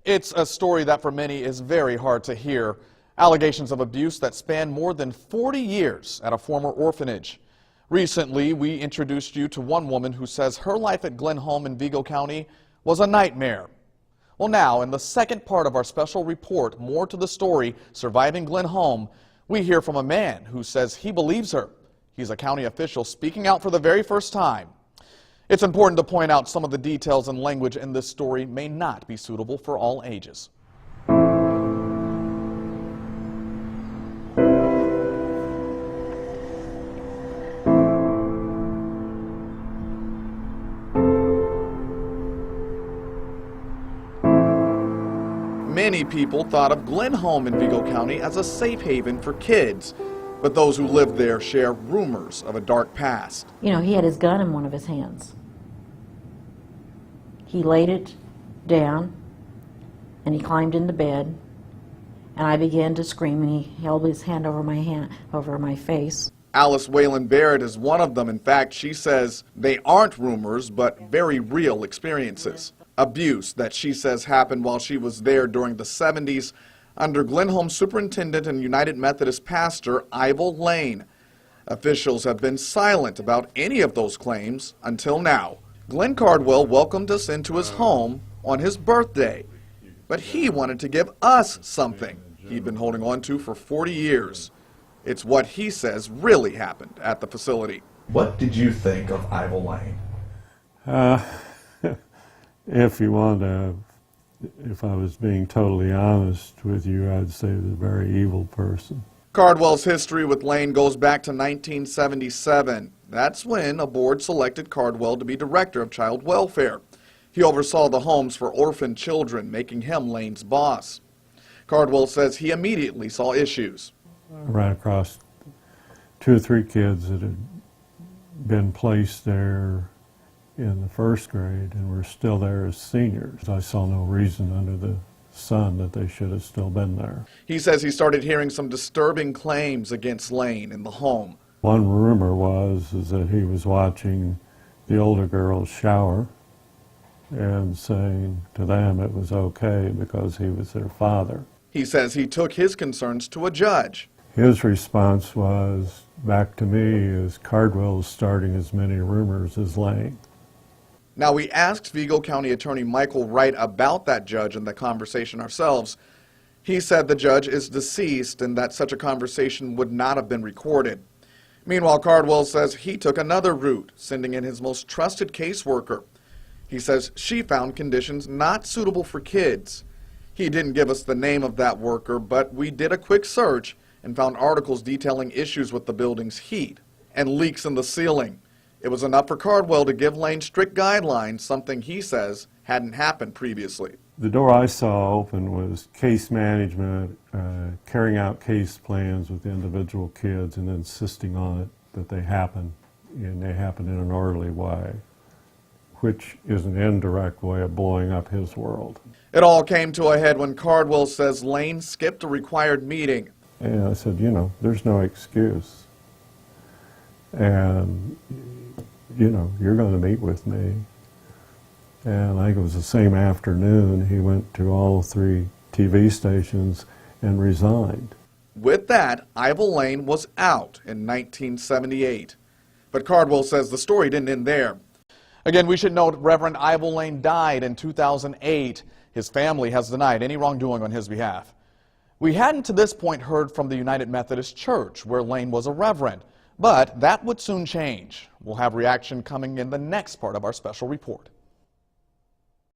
It's a story that for many is very hard to hear. Allegations of abuse that span more than 40 years at a former orphanage. Recently, we introduced you to one woman who says her life at Glen Home in Vigo County was a nightmare. Well, now, in the second part of our special report, more to the story, Surviving Glen Home, we hear from a man who says he believes her. He's a county official speaking out for the very first time. It's important to point out some of the details and language in this story may not be suitable for all ages. Many people thought of Glen Home in Vigo County as a safe haven for kids, but those who lived there share rumors of a dark past. You know, he had his gun in one of his hands. He laid it down and he climbed into bed, and I began to scream, and he held his hand over my face. Alice Whalen Barrett is one of them. In fact, she says they aren't rumors, but very real experiences. Abuse that she says happened while she was there during the 70s under Glen Home Superintendent and United Methodist pastor Ivor Lane. Officials have been silent about any of those claims until now. Glenn Cardwell welcomed us into his home on his birthday, but he wanted to give us something he'd been holding on to for 40 years. It's what he says really happened at the facility. What did you think of Ivor Lane? If I was being totally honest with you, I'd say he was a very evil person. Cardwell's history with Lane goes back to 1977. That's when a board selected Cardwell to be director of child welfare. He oversaw the homes for orphaned children, making him Lane's boss. Cardwell says he immediately saw issues. I ran across 2 or 3 kids that had been placed there in the first grade and were still there as seniors. I saw no reason under the sun that they should have still been there. He says he started hearing some disturbing claims against Lane in the home. One rumor was that he was watching the older girls shower and saying to them it was okay because he was their father. He says he took his concerns to a judge. His response was back to me as Cardwell's starting as many rumors as Lane. Now, we asked Vigo County Attorney Michael Wright about that judge and the conversation ourselves. He said the judge is deceased and that such a conversation would not have been recorded. Meanwhile, Cardwell says he took another route, sending in his most trusted caseworker. He says she found conditions not suitable for kids. He didn't give us the name of that worker, but we did a quick search and found articles detailing issues with the building's heat and leaks in the ceiling. It was enough for Cardwell to give Lane strict guidelines, something he says hadn't happened previously. The door I saw open was case management, carrying out case plans with individual kids and insisting on it that they happen, and they happen in an orderly way, which is an indirect way of blowing up his world. It all came to a head when Cardwell says Lane skipped a required meeting. And I said, you know, there's no excuse. And you know, you're going to meet with me. And I think it was the same afternoon he went to all 3 TV stations and resigned. With that, Ivor Lane was out in 1978. But Cardwell says the story didn't end there. Again, we should note Reverend Ivor Lane died in 2008. His family has denied any wrongdoing on his behalf. We hadn't to this point heard from the United Methodist Church, where Lane was a reverend. But that would soon change. We'll have reaction coming in the next part of our special report.